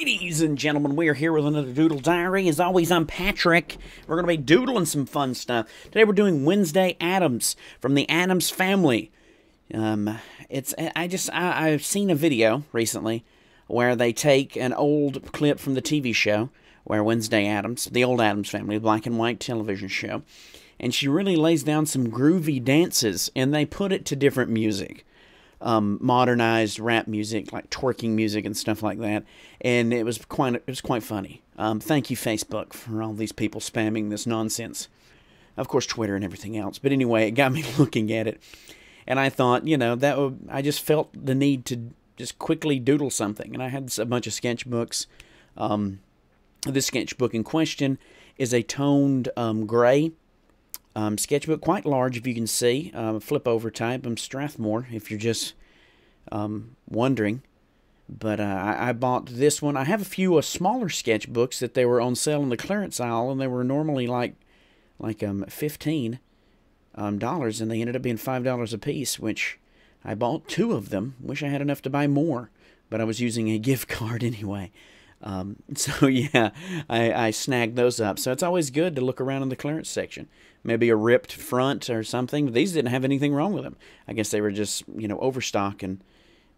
Ladies and gentlemen, we are here with another Doodle Diary. As always, I'm Patrick. We're going to be doodling some fun stuff. Today we're doing Wednesday Addams from the Addams family. I've seen a video recently where they take an old clip from the TV show where Wednesday Addams, the old Addams family, the black and white television show, and she really lays down some groovy dances, and they put it to different music. Modernized rap music, like twerking music and stuff like that, and it was quite funny. Thank you, Facebook, for all these people spamming this nonsense. Of course, Twitter and everything else. But anyway, it got me looking at it, and I thought, I just felt the need to just quickly doodle something, and I had a bunch of sketchbooks. This sketchbook in question is a toned gray sketchbook, quite large if you can see, flip over type. Strathmore, if you're just wondering. But I bought this one. I have a few smaller sketchbooks that they were on sale in the clearance aisle, and they were normally like $15, and they ended up being $5 a piece, which I bought 2 of them. Wish I had enough to buy more, but I was using a gift card anyway. So yeah, I snagged those up. So it's always good to look around in the clearance section. Maybe a ripped front or something. These didn't have anything wrong with them. I guess they were just, overstock, and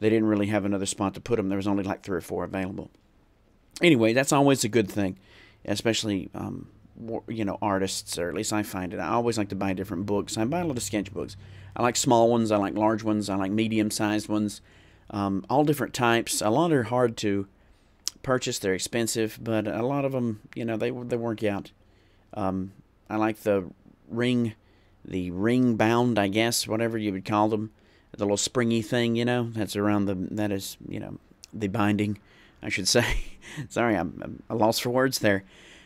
they didn't really have another spot to put them. There was only like 3 or 4 available. Anyway, that's always a good thing, especially, artists, or at least I find it. I always like to buy different books. I buy a lot of sketchbooks. I like small ones. I like large ones. I like medium-sized ones. All different types. A lot are hard to purchase. They're expensive, but a lot of them, they work out. I like the ring bound, I guess, whatever you would call them, the little springy thing, that's around the binding, I should say. Sorry, I'm a loss for words there.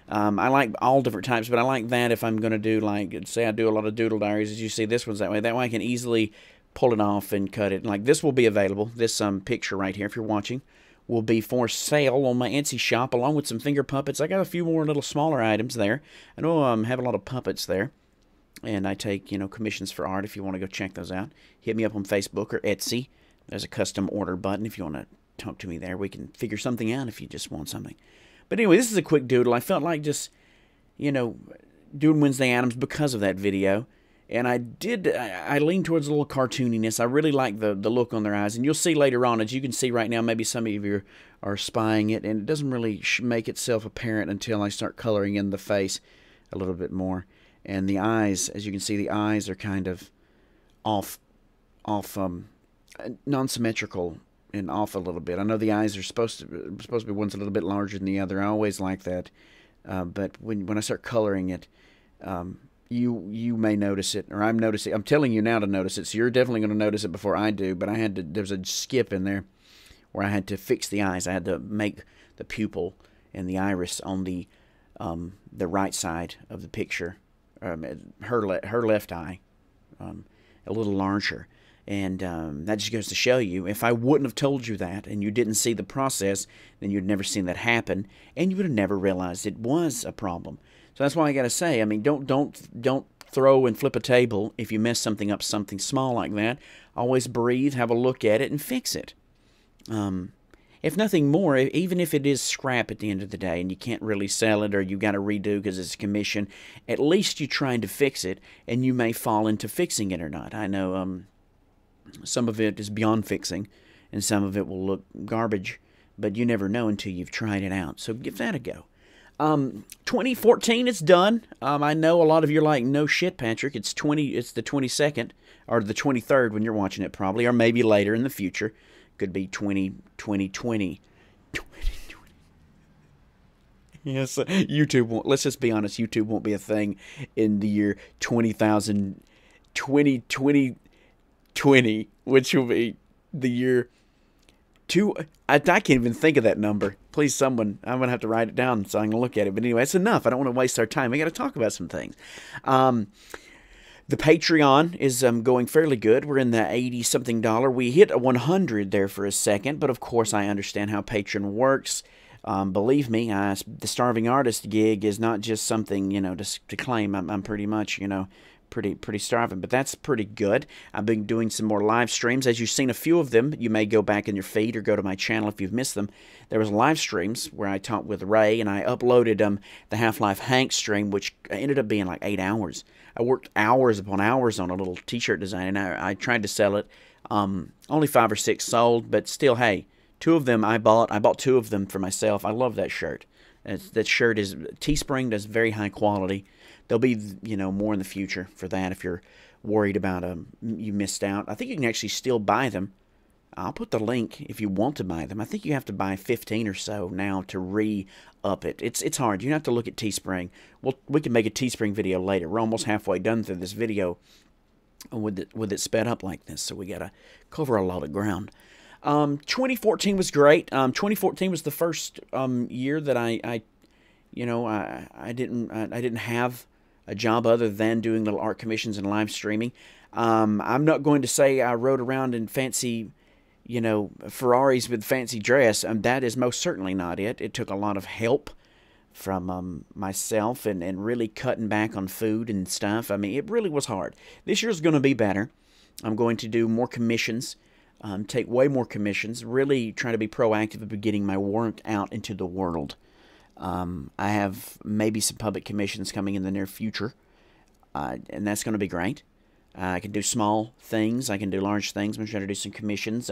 I like all different types, but I like that if I'm going to do, say I do a lot of doodle diaries, as you see, this one's that way. That way I can easily pull it off and cut it. Like, this will be available. This picture right here, if you're watching, will be for sale on my Etsy shop, along with some finger puppets. I got a few more little smaller items there. I know I have a lot of puppets there, and I take, commissions for art if you want to go check those out. Hit me up on Facebook or Etsy. There's a custom order button if you want to talk to me there. We can figure something out if you just want something. But anyway, this is a quick doodle. I felt like just, doing Wednesday Addams because of that video. And I lean towards a little cartooniness. I really like the look on their eyes. And you'll see later on, as you can see right now, maybe some of you are spying it, and it doesn't really make itself apparent until I start coloring in the face a little bit more. And the eyes, as you can see, the eyes are kind of off non-symmetrical and off a little bit. I know the eyes are supposed to be one's a little bit larger than the other. I always like that. But when I start coloring it, you may notice it, or I'm telling you now to notice it, so you're definitely going to notice it before I do, but there's a skip in there where I had to fix the eyes. I had to make the pupil and the iris on the right side of the picture, her left eye, a little larger. And that just goes to show you, if I wouldn't have told you that, and you didn't see the process, then you'd never seen that happen, and you would have never realized it was a problem. So that's why I got to say, don't throw and flip a table if you mess something up, something small like that. Always breathe, have a look at it, and fix it. If nothing more, even if it is scrap at the end of the day and you can't really sell it, or you got to redo because it's a commission, at least you're trying to fix it, and you may fall into fixing it or not. I know some of it is beyond fixing, and some of it will look garbage, but you never know until you've tried it out. So give that a go. 2014 is done. I know a lot of you are like, no shit, Patrick. It's the 22nd or the 23rd when you're watching it, probably, or maybe later in the future. Could be 2020. Yes, YouTube won't. Let's just be honest. YouTube won't be a thing in the year 2020, which will be the year. I can't even think of that number. Please, someone, I'm going to have to write it down so I can look at it. But anyway, it's enough. I don't want to waste our time. I got to talk about some things. The Patreon is going fairly good. We're in the $80-something. We hit a 100 there for a second, but of course I understand how Patreon works. Believe me, the Starving Artist gig is not just something, to claim. I'm pretty much, pretty starving, but that's pretty good. I've been doing some more live streams. As you've seen a few of them, you may go back in your feed or go to my channel if you've missed them. There was live streams where I talked with Ray, and I uploaded the Half-Life Hank stream, which ended up being like 8 hours. I worked hours upon hours on a little t-shirt design, and I tried to sell it. Only 5 or 6 sold, but still, hey, 2 of them I bought. I bought 2 of them for myself. I love that shirt. That shirt is Teespring does very high quality. There'll be, more in the future for that if you're worried about you missed out. I think you can actually still buy them. I'll put the link if you want to buy them. I think you have to buy 15 or so now to re-up it. It's hard. You have to look at Teespring. We can make a Teespring video later. We're almost halfway done through this video with it sped up like this, so we got to cover a lot of ground. 2014 was great. 2014 was the first year that I didn't have a job other than doing little art commissions and live streaming. I'm not going to say I rode around in fancy, Ferraris with fancy dress. That is most certainly not it. It took a lot of help from myself and really cutting back on food and stuff. I mean, it really was hard. This year's going to be better. I'm going to do more commissions, take way more commissions, really try to be proactive about getting my work out into the world. I have maybe some public commissions coming in the near future, and that's going to be great. I can do small things. I can do large things. I'm going to try to do some commissions,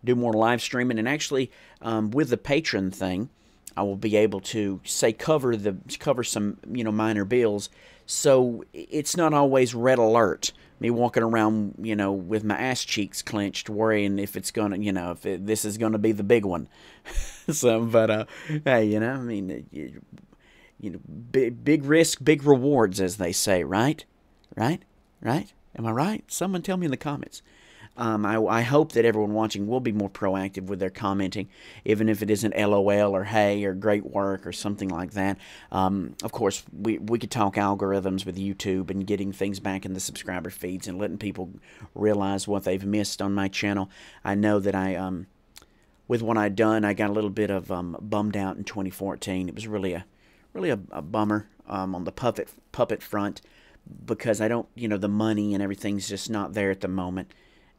do more live streaming, and actually, with the patron thing, I will be able to say cover some minor bills. So it's not always red alert. Me walking around, with my ass cheeks clenched, worrying if it's gonna, this is gonna be the big one. So, but hey, I mean, big risk, big rewards, as they say, right? Right? Am I right? Someone tell me in the comments. I hope that everyone watching will be more proactive with their commenting, even if it isn't LOL or hey or great work or something like that. Of course, we could talk algorithms with YouTube and getting things back in the subscriber feeds and letting people realize what they've missed on my channel. I know that with what I'd done, I got a little bit of bummed out in 2014. It was really a bummer on the puppet front because I don't, the money and everything's just not there at the moment.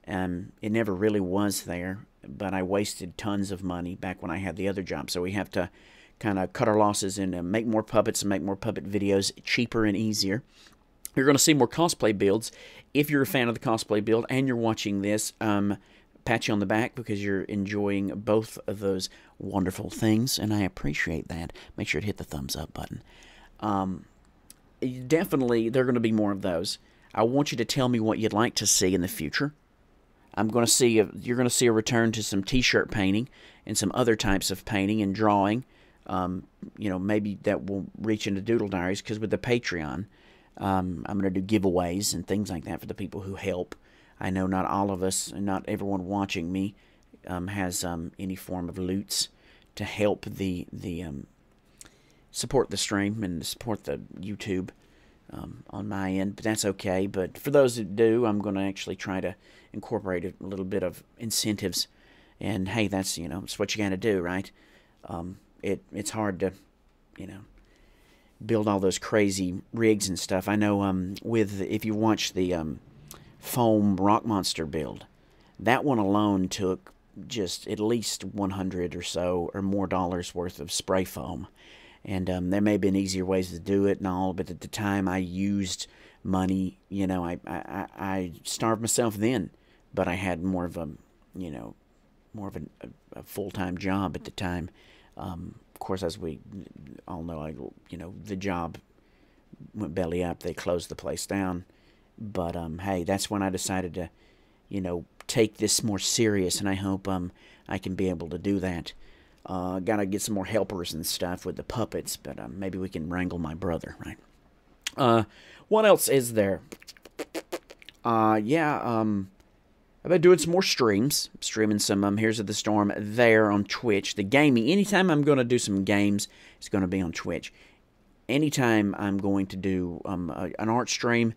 It never really was there, but I wasted tons of money back when I had the other job. So we have to kind of cut our losses and make more puppets and make more puppet videos cheaper and easier. You're going to see more cosplay builds. If you're a fan of the cosplay build and you're watching this, pat you on the back because you're enjoying both of those wonderful things, and I appreciate that. Make sure to hit the thumbs up button. Definitely, there are going to be more of those. I want you to tell me what you'd like to see in the future. You're going to see a return to some t-shirt painting and some other types of painting and drawing. Maybe that will reach into Doodle Diaries because with the Patreon, I'm going to do giveaways and things like that for the people who help. I know not all of us and not everyone watching me has any form of loots to help the support the stream and support the YouTube on my end, but that's okay. But for those that do, I'm going to actually try to incorporate a little bit of incentives. And hey, that's it's what you got to do, right? It's hard to build all those crazy rigs and stuff. I know if you watch the foam rock monster build, that one alone took just at least $100 or so or more dollars worth of spray foam. And there may have been easier ways to do it and all, but at the time I used money. I starved myself then, but I had more of a full-time job at the time. Of course, as we all know, the job went belly up. They closed the place down. But hey, that's when I decided to, take this more serious, and I hope I can be able to do that. Gotta get some more helpers and stuff with the puppets, but maybe we can wrangle my brother, right? What else is there? I've been doing some more streams. Streaming some Here's of the Storm there on Twitch. The gaming, anytime I'm going to do some games, it's going to be on Twitch. Anytime I'm going to do an art stream,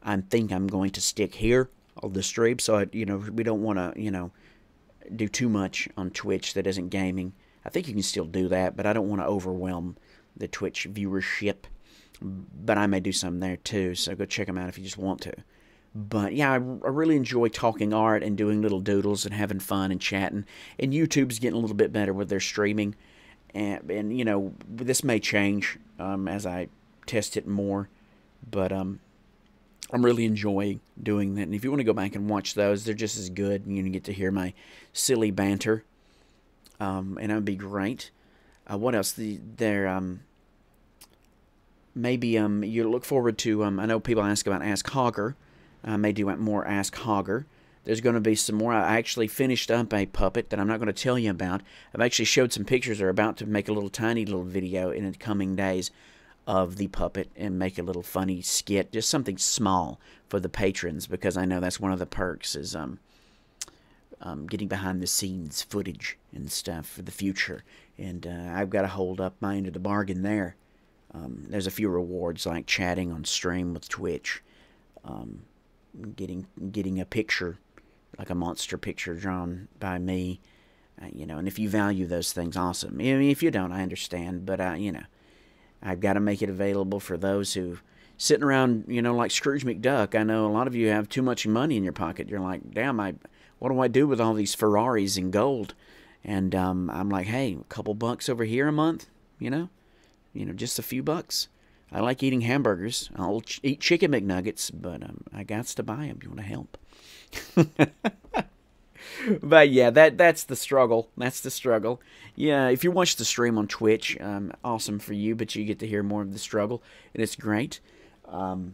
I think I'm going to stick here on the stream. So, we don't want to, do too much on Twitch that isn't gaming. I think you can still do that, but I don't want to overwhelm the Twitch viewership. but I may do some there too, so go check them out if you just want to. But yeah, I really enjoy talking art and doing little doodles and having fun and chatting. And YouTube's getting a little bit better with their streaming. And you know, this may change as I test it more. But I'm really enjoying doing that. And if you want to go back and watch those, they're just as good. And you can get to hear my silly banter. And that would be great. What else? Maybe you look forward to, I know people ask about Ask Hogger. I may do more Ask Hogger. There's going to be some more. I actually finished up a puppet that I'm not going to tell you about. I've actually showed some pictures. They're about to make a little tiny little video in the coming days of the puppet and make a little funny skit, just something small for the patrons, because I know that's one of the perks is getting behind the scenes footage and stuff for the future. And I've got to hold up my end of the bargain there. There's a few rewards like chatting on stream with Twitch. Getting a picture, like a monster picture drawn by me, you know, and if you value those things, awesome. I mean, if you don't, I understand, but, you know, I've got to make it available for those who sitting around, you know, like Scrooge McDuck. I know a lot of you have too much money in your pocket. You're like, damn, what do I do with all these Ferraris and gold? And I'm like, hey, a couple bucks over here a month, you know, just a few bucks. I like eating hamburgers. I'll eat chicken McNuggets, but I got to buy them. You want to help? But yeah, that's the struggle. That's the struggle. Yeah, if you watch the stream on Twitch, awesome for you, but you get to hear more of the struggle, and it's great. I'm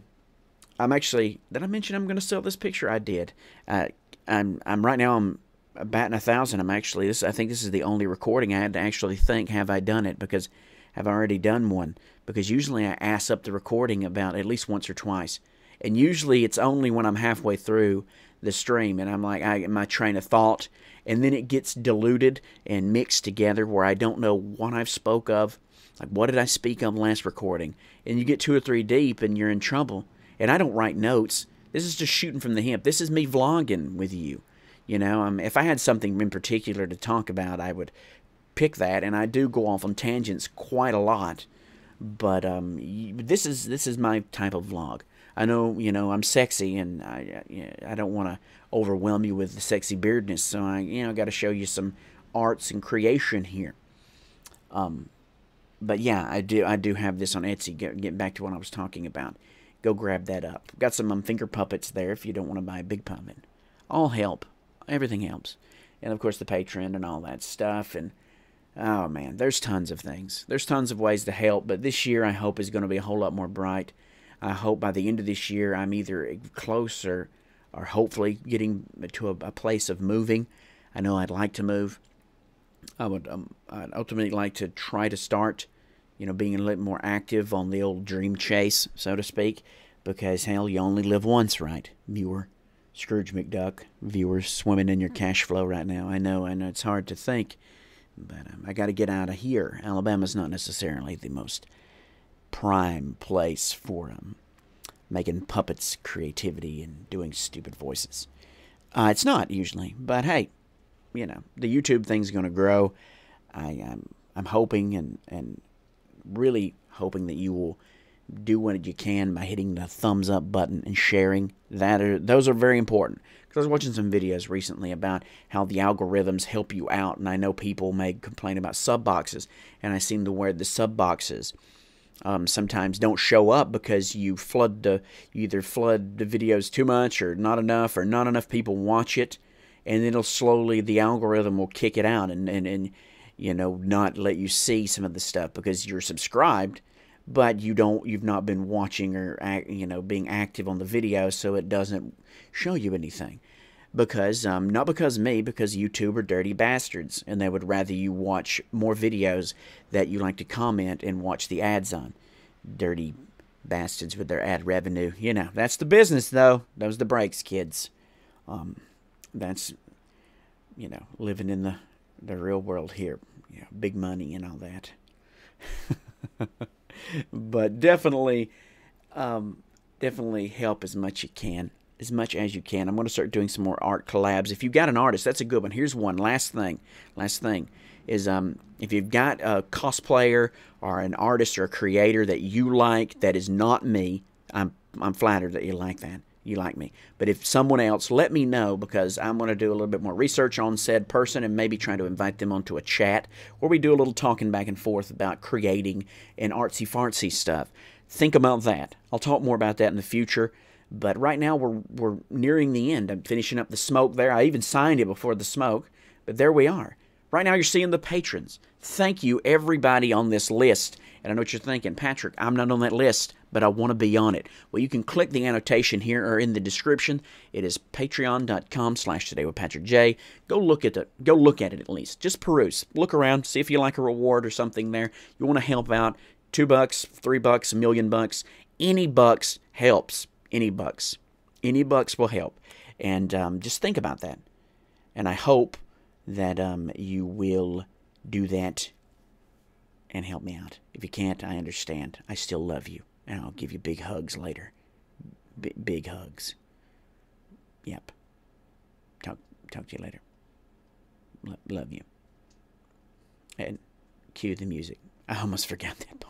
actually, did I mention I'm going to sell this picture? I did. I'm right now, I'm batting 1,000. I'm actually, I think this is the only recording I had to actually think, have I done it? Because I've already done one. Because usually I ass up the recording about at least once or twice. And usually it's only when I'm halfway through the stream and I'm like, my train of thought, and then it gets diluted and mixed together where I don't know what I've spoke of. Like, what did I speak of last recording? And you get 2 or 3 deep and you're in trouble. And I don't write notes. This is just shooting from the hip. This is me vlogging with you. You know, if I had something in particular to talk about, I would pick that. And I do go off on tangents quite a lot. But this is my type of vlog. I know, you know, I'm sexy, and I don't want to overwhelm you with the sexy beardness, so I got to show you some arts and creation here. But yeah, I do have this on Etsy. Getting back to what I was talking about, go grab that up. Got some finger puppets there if you don't want to buy a big puppet. All help, everything helps, and of course the Patreon and all that stuff. And oh man, there's tons of things. There's tons of ways to help, but this year I hope is going to be a whole lot more bright. I hope by the end of this year I'm either closer or hopefully getting to a place of moving. I know I'd like to move. I'd ultimately like to try to start, being a little more active on the old dream chase, so to speak, because hell, you only live once, right, viewer? Scrooge McDuck, viewers swimming in your cash flow right now. I know it's hard to think, but I got to get out of here. Alabama's not necessarily the most prime place for making puppets creativity and doing stupid voices. It's not usually, but hey, the YouTube thing's going to grow. I'm hoping and really hoping that you will do what you can by hitting the thumbs up button and sharing. Those are very important. Because I was watching some videos recently about how the algorithms help you out, and I know people may complain about sub boxes, and I seem to where the sub boxes sometimes don't show up because you either flood the videos too much or not enough people watch it, and it'll slowly, the algorithm will kick it out and not let you see some of the stuff because you're subscribed, but you've not been watching or being active on the video, so it doesn't show you anything. Because not because of me, because YouTube are dirty bastards, and they would rather you watch more videos that you like to comment and watch the ads on. Dirty bastards with their ad revenue. That's the business, though. Those are the breaks, kids. That's living in the real world here. Big money and all that. But definitely help as much as you can. I'm going to start doing some more art collabs. If you've got an artist, that's a good one. Here's one. Last thing. is if you've got a cosplayer or an artist or a creator that you like that is not me, I'm flattered that you like that. You like me. But if someone else, let me know, because I'm going to do a little bit more research on said person and maybe try to invite them onto a chat where we do a little talking back and forth about creating and artsy-fartsy stuff. Think about that. I'll talk more about that in the future. But right now we're nearing the end. I'm finishing up the smoke there. I even signed it before the smoke. But there we are. Right now you're seeing the patrons. Thank you, everybody on this list. And I know what you're thinking, Patrick, I'm not on that list, but I want to be on it. Well, you can click the annotation here or in the description. It is patreon.com/todaywithpatrickj. Go look at it at least. Just peruse. Look around, see if you like a reward or something there. You want to help out. $2, $3, $1 million. Any bucks helps. Any bucks. Any bucks will help. And just think about that. And I hope that you will do that and help me out. If you can't, I understand. I still love you. And I'll give you big hugs later. Big hugs. Yep. Talk to you later. Love you. And cue the music. I almost forgot that.